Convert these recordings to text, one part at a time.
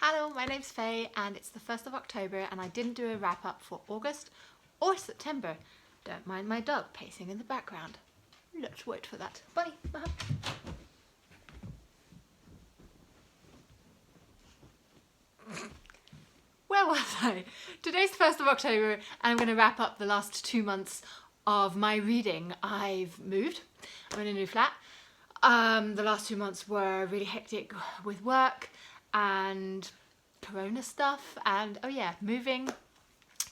Hello, my name's Faye and it's the 1st of October and I didn't do a wrap up for August or September. Don't mind my dog pacing in the background. Let's wait for that. Bunny, behind. Where was I? Today's the 1st of October and I'm going to wrap up the last 2 months of my reading. I've moved. I'm in a new flat. The last 2 months were really hectic with work and Corona stuff and oh yeah, moving,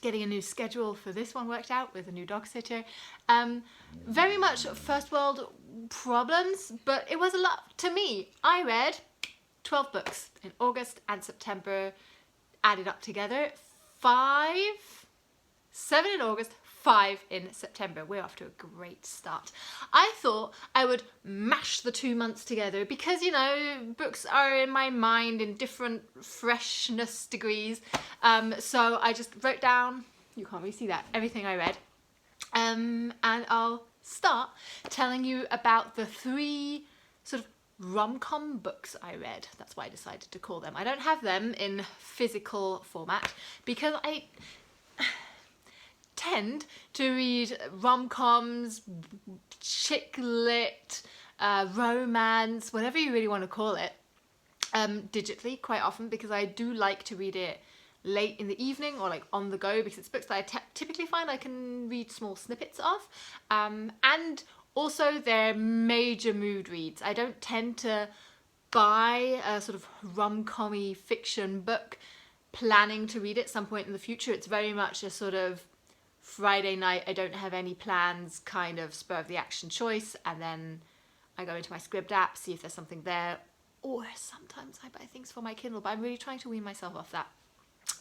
getting a new schedule for this one worked out with a new dog sitter. Very much first world problems, but it was a lot to me. I read 12 books in August and September, added up together. 7 in August, 5 in September. We're off to a great start. I thought I would mash the 2 months together because, you know, books are in my mind in different freshness degrees. So I just wrote down, you can't really see that, everything I read. And I'll start telling you about the 3 sort of rom-com books I read. That's why I decided to call them. I don't have them in physical format because I tend to read rom-coms, chick lit, romance, whatever you really want to call it, digitally quite often because I do like to read it late in the evening or like on the go because it's books that I typically find I can read small snippets of, and also they're major mood reads. I don't tend to buy a sort of rom-com-y fiction book planning to read it at some point in the future. It's very much a sort of Friday night, I don't have any plans, kind of spur of the action choice, and then I go into my Scribd app, see if there's something there, or sometimes I buy things for my Kindle, but I'm really trying to wean myself off that.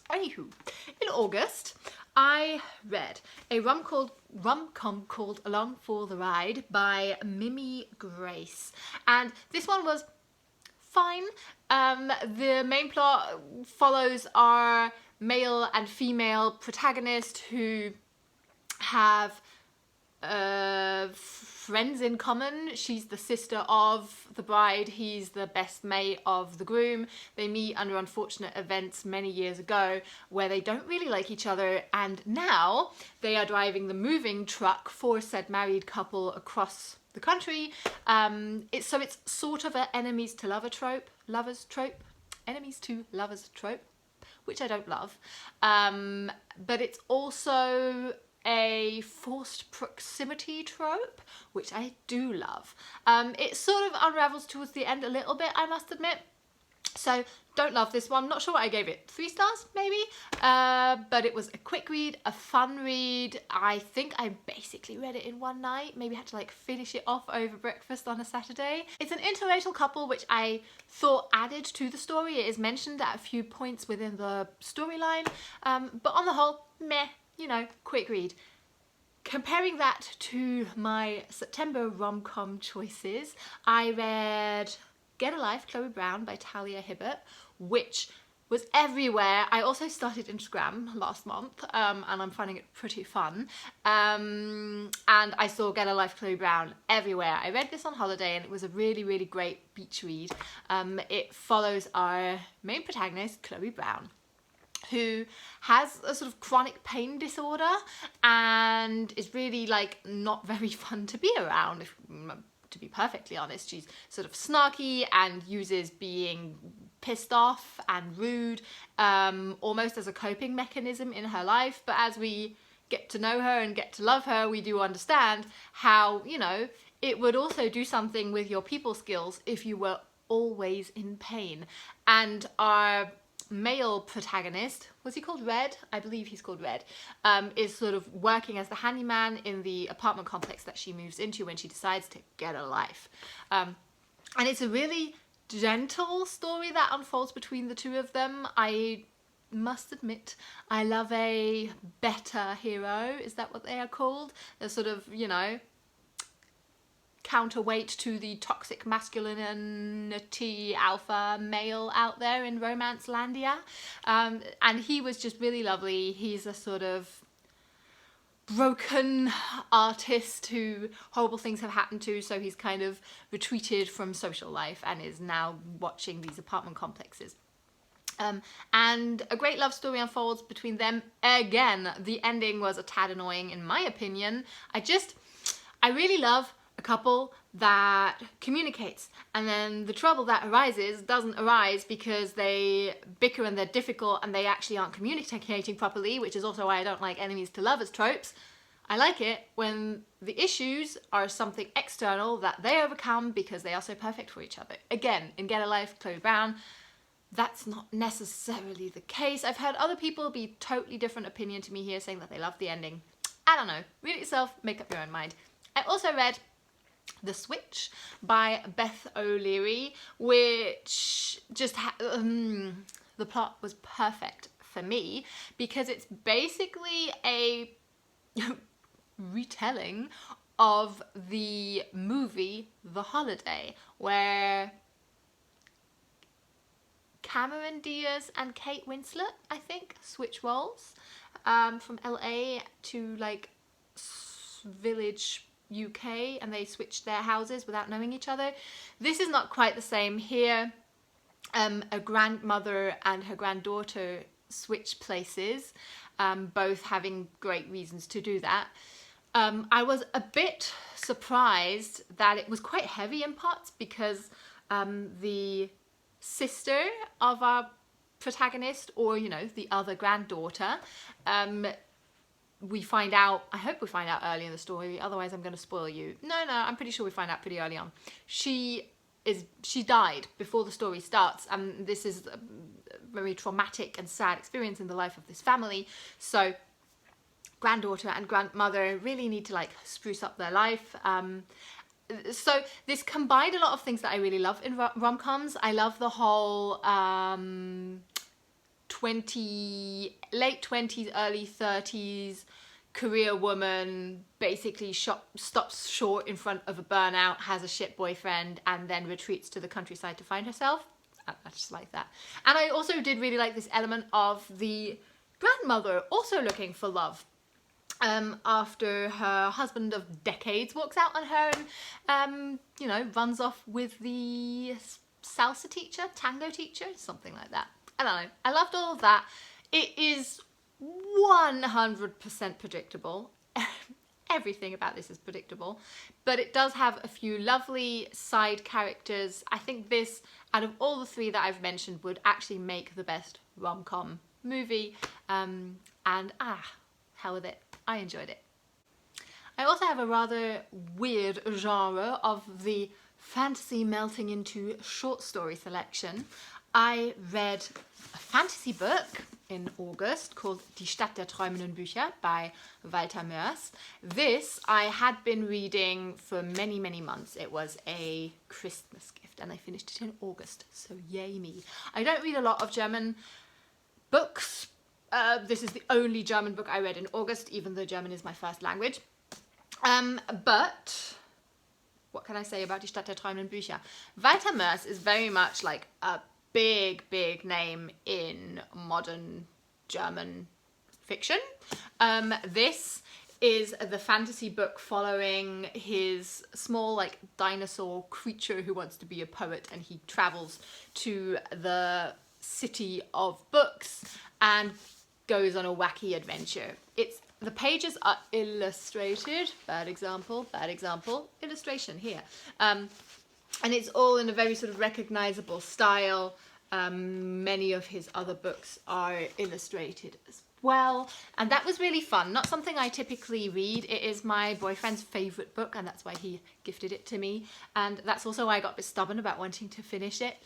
Anywho, in August, I read a rom-com called Along for the Ride by Mimi Grace, and this one was fine. The main plot follows our male and female protagonist who have friends in common. She's the sister of the bride, he's the best mate of the groom. They meet under unfortunate events many years ago where they don't really like each other, and now they are driving the moving truck for said married couple across the country. It's sort of an enemies to lovers trope, which I don't love, but it's also a forced proximity trope, which I do love. It sort of unravels towards the end a little bit, I must admit. So don't love this one. Not sure what I gave it. 3 stars maybe, but it was a quick read, a fun read. I think I basically read it in one night, maybe had to like finish it off over breakfast on a Saturday. It's an interracial couple which I thought added to the story. It is mentioned at a few points within the storyline, but on the whole, meh, you know, quick read. Comparing that to my September rom-com choices, I read Get a Life, Chloe Brown by Talia Hibbert, which was everywhere. I also started Instagram last month, and I'm finding it pretty fun. And I saw Get a Life, Chloe Brown everywhere. I read this on holiday and it was a really, really great beach read. It follows our main protagonist, Chloe Brown, who has a sort of chronic pain disorder and is really like not very fun to be around, to be perfectly honest. She's sort of snarky and uses being pissed off and rude almost as a coping mechanism in her life, but as we get to know her and get to love her, we do understand how, you know, it would also do something with your people skills if you were always in pain. And our male protagonist, was he called Red? I believe he's called Red, is sort of working as the handyman in the apartment complex that she moves into when she decides to get a life. And it's a really gentle story that unfolds between the two of them. I must admit, I love a better hero, is that what they are called? They're sort of, you know, counterweight to the toxic masculinity alpha male out there in romance landia, and he was just really lovely. He's a sort of broken artist who horrible things have happened to, so he's kind of retreated from social life and is now watching these apartment complexes. And a great love story unfolds between them. Again, the ending was a tad annoying in my opinion. I really love a couple that communicates, and then the trouble that arises doesn't arise because they bicker and they're difficult and they actually aren't communicating properly, which is also why I don't like enemies to lovers tropes. I like it when the issues are something external that they overcome because they are so perfect for each other. Again, in Get a Life, Chloe Brown, that's not necessarily the case. I've heard other people be totally different opinion to me here, saying that they love the ending. I don't know. Read it yourself, make up your own mind. I also read The Switch by Beth O'Leary, which just the plot was perfect for me because it's basically a retelling of the movie The Holiday, where Cameron Diaz and Kate Winslet, I think, switch roles from LA to like Village, UK, and they switched their houses without knowing each other. This is not quite the same here. A grandmother and her granddaughter switch places, both having great reasons to do that. I was a bit surprised that it was quite heavy in parts because the sister of our protagonist, or you know, the other granddaughter, we find out, I hope we find out early in the story, otherwise I'm going to spoil you. No, I'm pretty sure we find out pretty early on. She died before the story starts, and this is a very traumatic and sad experience in the life of this family. So granddaughter and grandmother really need to like spruce up their life. So this combined a lot of things that I really love in rom-coms. I love the whole late 20s, early 30s career woman basically stops short in front of a burnout, has a shit boyfriend, and then retreats to the countryside to find herself. I just like that. And I also did really like this element of the grandmother also looking for love. After her husband of decades walks out on her and, you know, runs off with the salsa teacher, tango teacher, something like that. I don't know. I loved all of that. It is 100% predictable. Everything about this is predictable, but it does have a few lovely side characters. I think this, out of all the three that I've mentioned, would actually make the best rom-com movie. And hell with it. I enjoyed it. I also have a rather weird genre of the fantasy melting into short story selection. I read a fantasy book in August called Die Stadt der träumenden Bücher by Walter Mörs. This I had been reading for many, many months. It was a Christmas gift and I finished it in August, so yay me. I don't read a lot of German books. This is the only German book I read in August, even though German is my first language. But what can I say about Die Stadt der träumenden Bücher? Walter Mörs is very much like a big name in modern German fiction. This is the fantasy book following his small like dinosaur creature who wants to be a poet, and he travels to the city of books and goes on a wacky adventure. The pages are illustrated. Bad example, illustration here. And it's all in a very sort of recognizable style. Many of his other books are illustrated as well. And that was really fun. Not something I typically read. It is my boyfriend's favorite book, and that's why he gifted it to me. And that's also why I got a bit stubborn about wanting to finish it.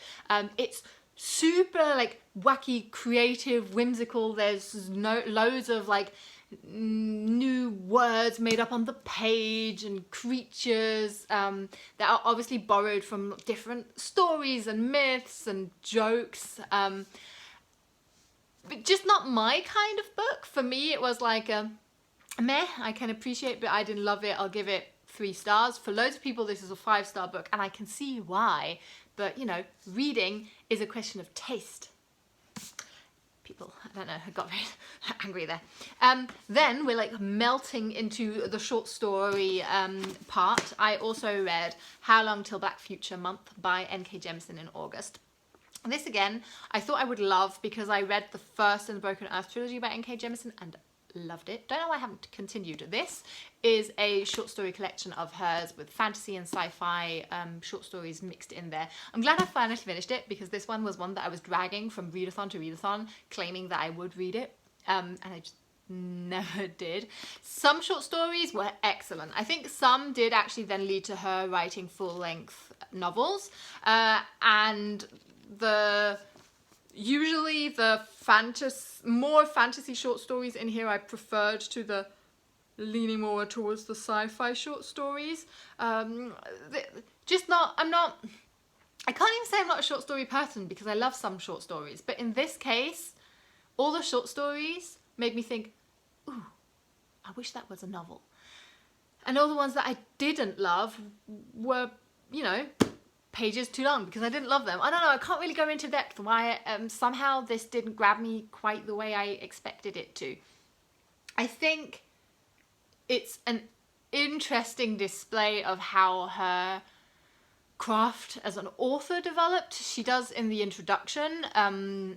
It's super like wacky, creative, whimsical. There's loads of like new words made up on the page and creatures that are obviously borrowed from different stories and myths and jokes, but just not my kind of book. For me it was like a meh. I can appreciate, but I didn't love it. I'll give it 3 stars. For loads of people this is a 5-star book, and I can see why, but you know, reading is a question of taste. People, I don't know, I got very angry there. Then we're like melting into the short story part. I also read How Long Till Black Future Month by N.K. Jemisin in August. This again, I thought I would love because I read the first in the Broken Earth trilogy by N.K. Jemisin and loved it. Don't know why I haven't continued. This is a short story collection of hers with fantasy and sci-fi short stories mixed in there. I'm glad I finally finished it because this one was one that I was dragging from readathon to readathon, claiming that I would read it, and I just never did. Some short stories were excellent. I think some did actually then lead to her writing full-length novels, and usually the more fantasy short stories in here I preferred to the leaning more towards the sci-fi short stories. I can't even say I'm not a short story person because I love some short stories, but in this case, all the short stories made me think, ooh, I wish that was a novel. And all the ones that I didn't love were, you know, pages too long because I didn't love them. I don't know, I can't really go into depth why somehow this didn't grab me quite the way I expected it to. I think it's an interesting display of how her craft as an author developed. She does in the introduction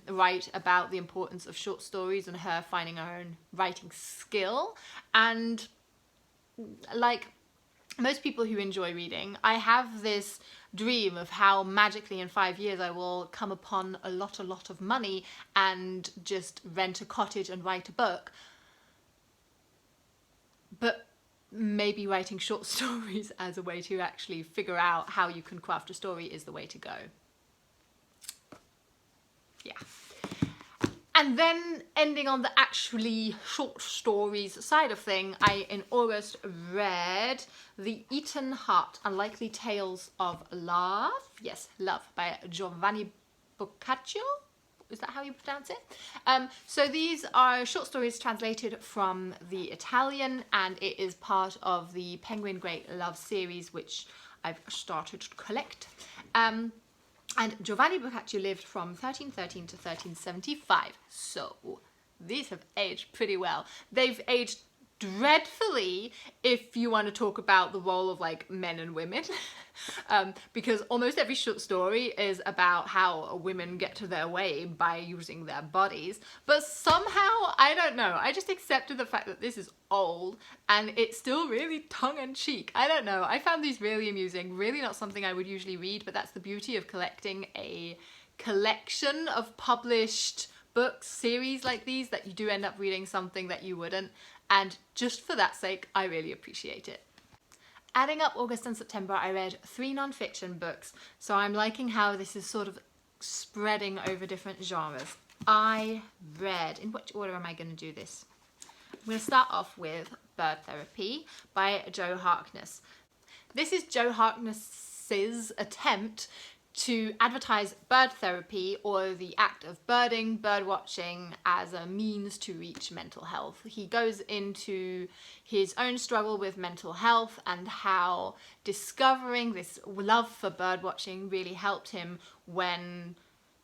write about the importance of short stories and her finding her own writing skill, and like most people who enjoy reading, I have this dream of how magically in 5 years I will come upon a lot of money and just rent a cottage and write a book. But maybe writing short stories as a way to actually figure out how you can craft a story is the way to go. Yeah. And then ending on the actually short stories side of thing, I in August read The Eaten Heart, Unlikely Tales of Love. Yes, Love by Giovanni Boccaccio. Is that how you pronounce it? So these are short stories translated from the Italian, and it is part of the Penguin Great Love series, which I've started to collect. And Giovanni Boccaccio lived from 1313 to 1375, so these have aged pretty well. They've aged dreadfully if you want to talk about the role of like men and women, because almost every short story is about how women get to their way by using their bodies, but somehow, I don't know, I just accepted the fact that this is old and it's still really tongue-in-cheek. I don't know, I found these really amusing, really not something I would usually read, but that's the beauty of collecting a collection of published books, series like these, that you do end up reading something that you wouldn't, and just for that sake, I really appreciate it. Adding up August and September, I read 3 non-fiction books, so I'm liking how this is sort of spreading over different genres. I read, in which order am I going to do this? I'm going to start off with Bird Therapy by Jo Harkness. This is Jo Harkness's attempt to advertise bird therapy, or the act of birding, bird watching, as a means to reach mental health. He goes into his own struggle with mental health and how discovering this love for bird watching really helped him when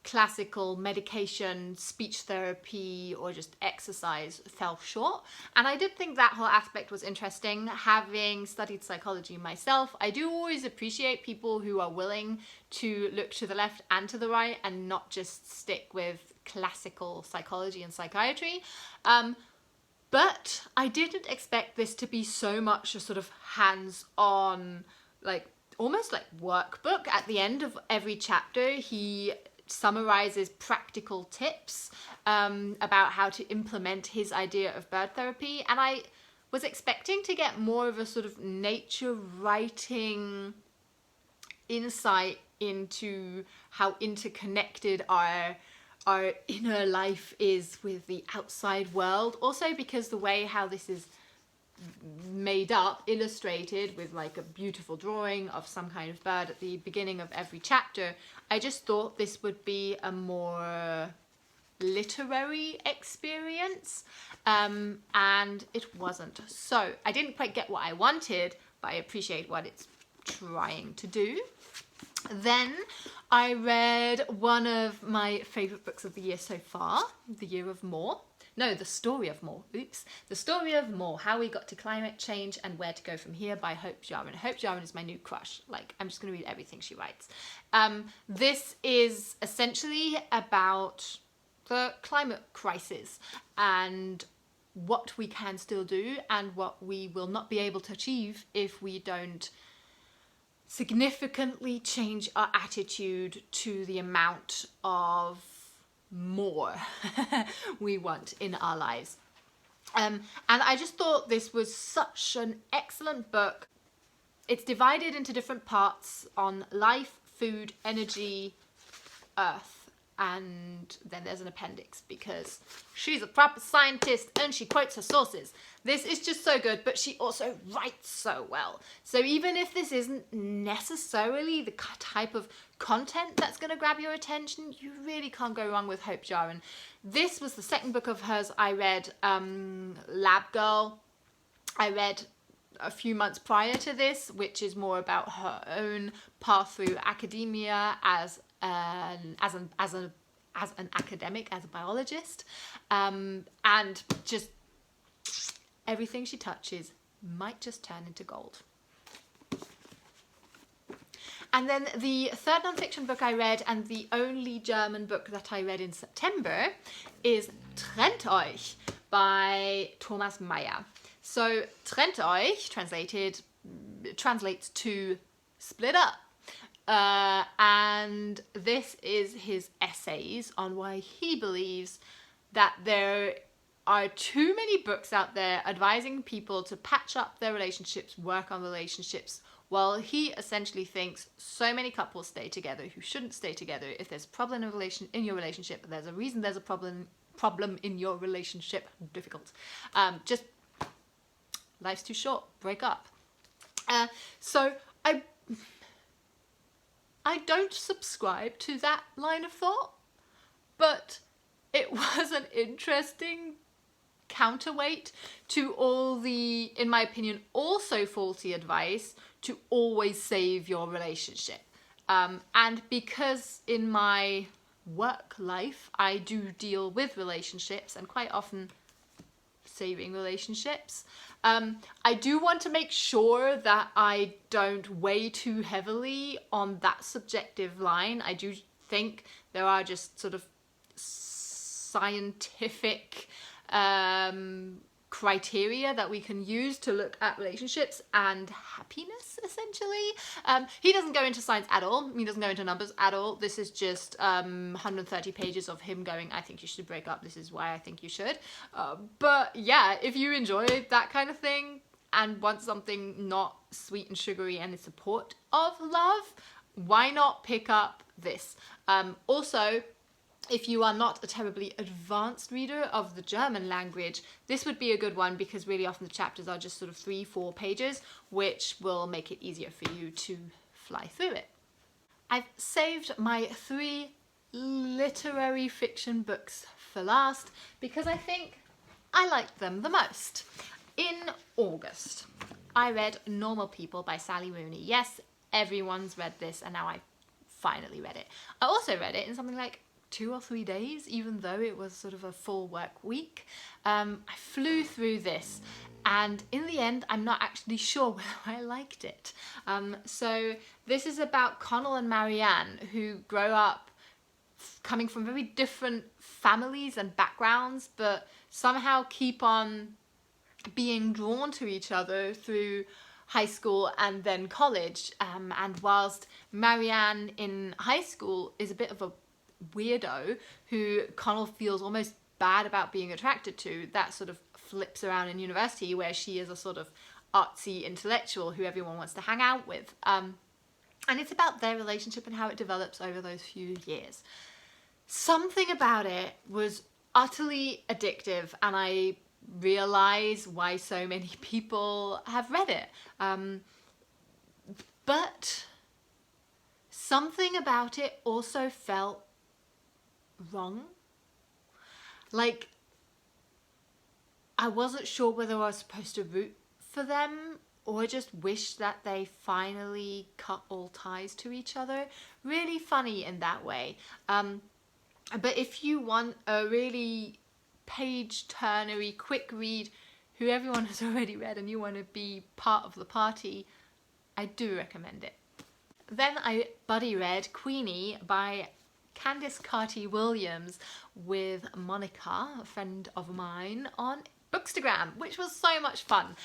classical medication, speech therapy, or just exercise fell short. And I did think that whole aspect was interesting. Having studied psychology myself, I do always appreciate people who are willing to look to the left and to the right and not just stick with classical psychology and psychiatry. But I didn't expect this to be so much a sort of hands-on, like almost like workbook. At the end of every chapter, he summarizes practical tips about how to implement his idea of bird therapy, and I was expecting to get more of a sort of nature writing insight into how interconnected our inner life is with the outside world. Also because the way how this is made up, illustrated with like a beautiful drawing of some kind of bird at the beginning of every chapter, I just thought this would be a more literary experience, and it wasn't. So I didn't quite get what I wanted, but I appreciate what it's trying to do. Then I read one of my favourite books of the year so far, The Year of More. No, The Story of More. Oops. The Story of More, How We Got to Climate Change and Where to Go From Here by Hope Jahren. Hope Jahren is my new crush. Like, I'm just going to read everything she writes. This is essentially about the climate crisis and what we can still do and what we will not be able to achieve if we don't significantly change our attitude to the amount of more we want in our lives. And I just thought this was such an excellent book. It's divided into different parts on life, food, energy, earth, and then there's an appendix because she's a proper scientist and she quotes her sources. This is just so good, but she also writes so well. So even if this isn't necessarily the type of content that's going to grab your attention, you really can't go wrong with Hope Jahren. This was the second book of hers I read, Lab Girl. I read a few months prior to this, which is more about her own path through academia as an academic, as a biologist, and just everything she touches might just turn into gold. And then the third nonfiction book I read, and the only German book that I read in September, is Trennt euch by Thomas Meyer. So Trennt euch translates to split up. And this is his essays on why he believes that there are too many books out there advising people to patch up their relationships, work on relationships, while he essentially thinks so many couples stay together who shouldn't stay together. If there's a problem in your relationship, there's a reason there's a problem in your relationship. Difficult. Just life's too short. Break up. So I don't subscribe to that line of thought, but it was an interesting counterweight to all the, in my opinion, also faulty advice to always save your relationship. And because in my work life, I do deal with relationships and quite often saving relationships, I do want to make sure that I don't weigh too heavily on that subjective line. I do think there are just sort of scientific criteria that we can use to look at relationships and happiness, essentially. He doesn't go into science at all. He doesn't go into numbers at all. This is just 130 pages of him going, I think you should break up. This is why I think you should. But yeah, if you enjoy that kind of thing and want something not sweet and sugary and in support of love, why not pick up this? Also, if you are not a terribly advanced reader of the German language, this would be a good one because really often the chapters are just sort of 3-4 pages, which will make it easier for you to fly through it. I've saved my 3 literary fiction books for last because I think I liked them the most. In August, I read Normal People by Sally Rooney. Yes, everyone's read this and now I finally read it. I also read it in something like 2 or 3 days, even though it was sort of a full work week. I flew through this and in the end I'm not actually sure whether I liked it. So this is about Connell and Marianne, who grow up coming from very different families and backgrounds, but somehow keep on being drawn to each other through high school and then college. And whilst Marianne in high school is a bit of a weirdo who Connell feels almost bad about being attracted to, that sort of flips around in university where she is a sort of artsy intellectual who everyone wants to hang out with. And it's about their relationship and how it develops over those few years. Something about it was utterly addictive and I realize why so many people have read it. But something about it also felt wrong. I wasn't sure whether I was supposed to root for them or just wish that they finally cut all ties to each other. Really funny in that way. But if you want a really page-turnery, quick read who everyone has already read and you want to be part of the party, I do recommend it. Then I buddy read Queenie by Candice Carty-Williams with Monica, a friend of mine, on Bookstagram, which was so much fun.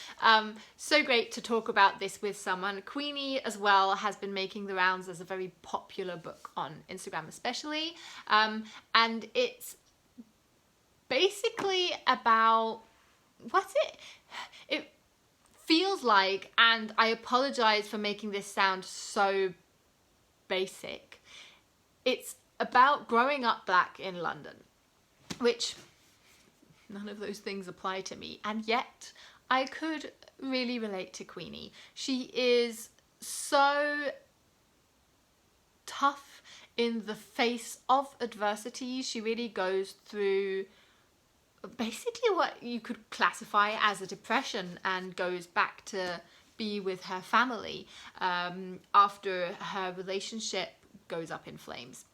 So great to talk about this with someone. Queenie as well has been making the rounds as a very popular book on Instagram especially. And it's basically about, it feels like, and I apologize for making this sound so basic, it's about growing up black in London, which none of those things apply to me, and yet I could really relate to Queenie. She is so tough in the face of adversity. She really goes through basically what you could classify as a depression and goes back to be with her family after her relationship goes up in flames.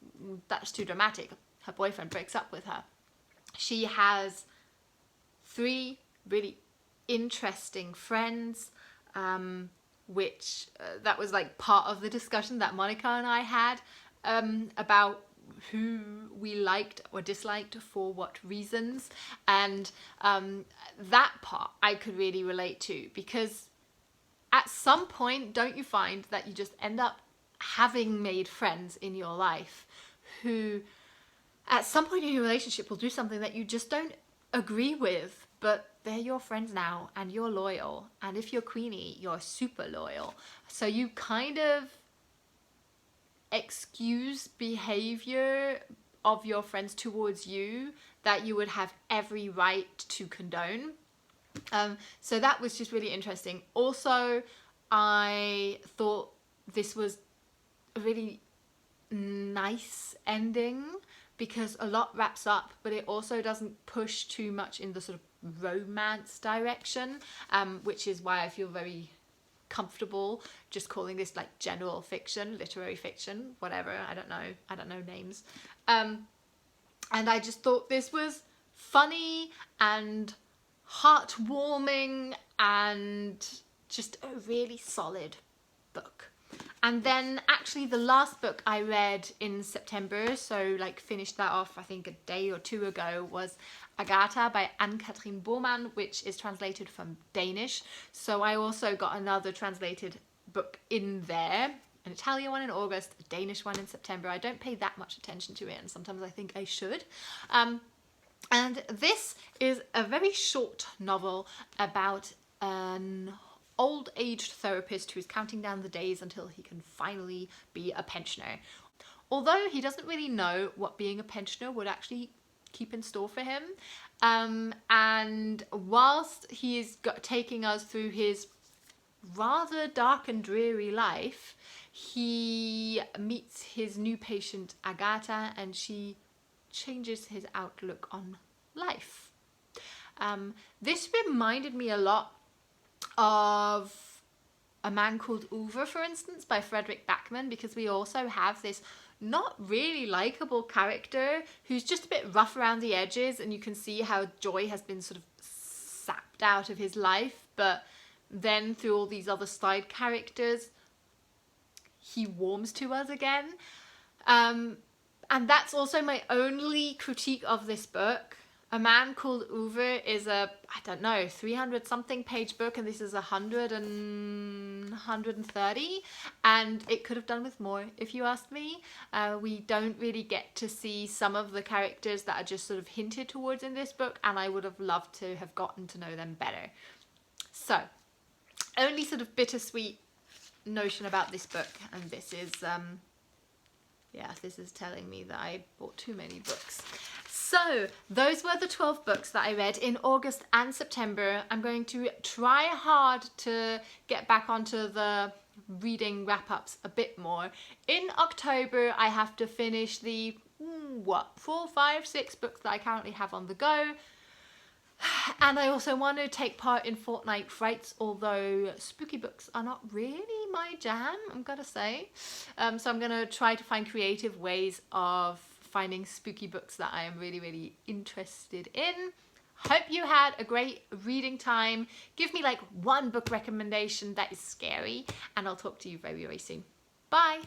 That's too dramatic. Her boyfriend breaks up with her. She has 3 really interesting friends, which that was like part of the discussion that Monica and I had about who we liked or disliked for what reasons, and that part I could really relate to, because at some point, don't you find that you just end up having made friends in your life who at some point in your relationship will do something that you just don't agree with, but they're your friends now and you're loyal, and if you're Queenie, you're super loyal, so you kind of excuse behavior of your friends towards you that you would have every right to condone. So that was just really interesting. Also, I thought this was a really nice ending because a lot wraps up, but it also doesn't push too much in the sort of romance direction, which is why I feel very comfortable just calling this like general fiction, literary fiction, whatever. I don't know names. And I just thought this was funny and heartwarming and just a really solid book. And then actually the last book I read in September, so like finished that off I think a day or 2 ago, was Agata by Anne-Catherine Baumann, which is translated from Danish. So I also got another translated book in there, an Italian one in August, a Danish one in September. I don't pay that much attention to it, and sometimes I think I should. And this is a very short novel about an old-aged therapist who's counting down the days until he can finally be a pensioner. Although he doesn't really know what being a pensioner would actually keep in store for him. And whilst he is taking us through his rather dark and dreary life, he meets his new patient Agata, and she changes his outlook on life. This reminded me a lot of A Man Called Ove, for instance, by Frederick Backman, because we also have this not really likable character who's just a bit rough around the edges, and you can see how joy has been sort of sapped out of his life, but then through all these other side characters he warms to us again. And that's also my only critique of this book. A Man Called Ove is a, I don't know, 300 something page book, and this is 130, and it could have done with more, if you ask me. We don't really get to see some of the characters that are just sort of hinted towards in this book, and I would have loved to have gotten to know them better. So, only sort of bittersweet notion about this book, and this is this is telling me that I bought too many books. So those were the 12 books that I read in August and September. I'm going to try hard to get back onto the reading wrap-ups a bit more. In October I have to finish the 4, 5, 6 books that I currently have on the go. And I also want to take part in Fortnite Frights, although spooky books are not really my jam, I'm gonna say. So I'm gonna try to find creative ways of finding spooky books that I am really, really interested in. Hope you had a great reading time. Give me like one book recommendation that is scary, and I'll talk to you very, very soon. Bye!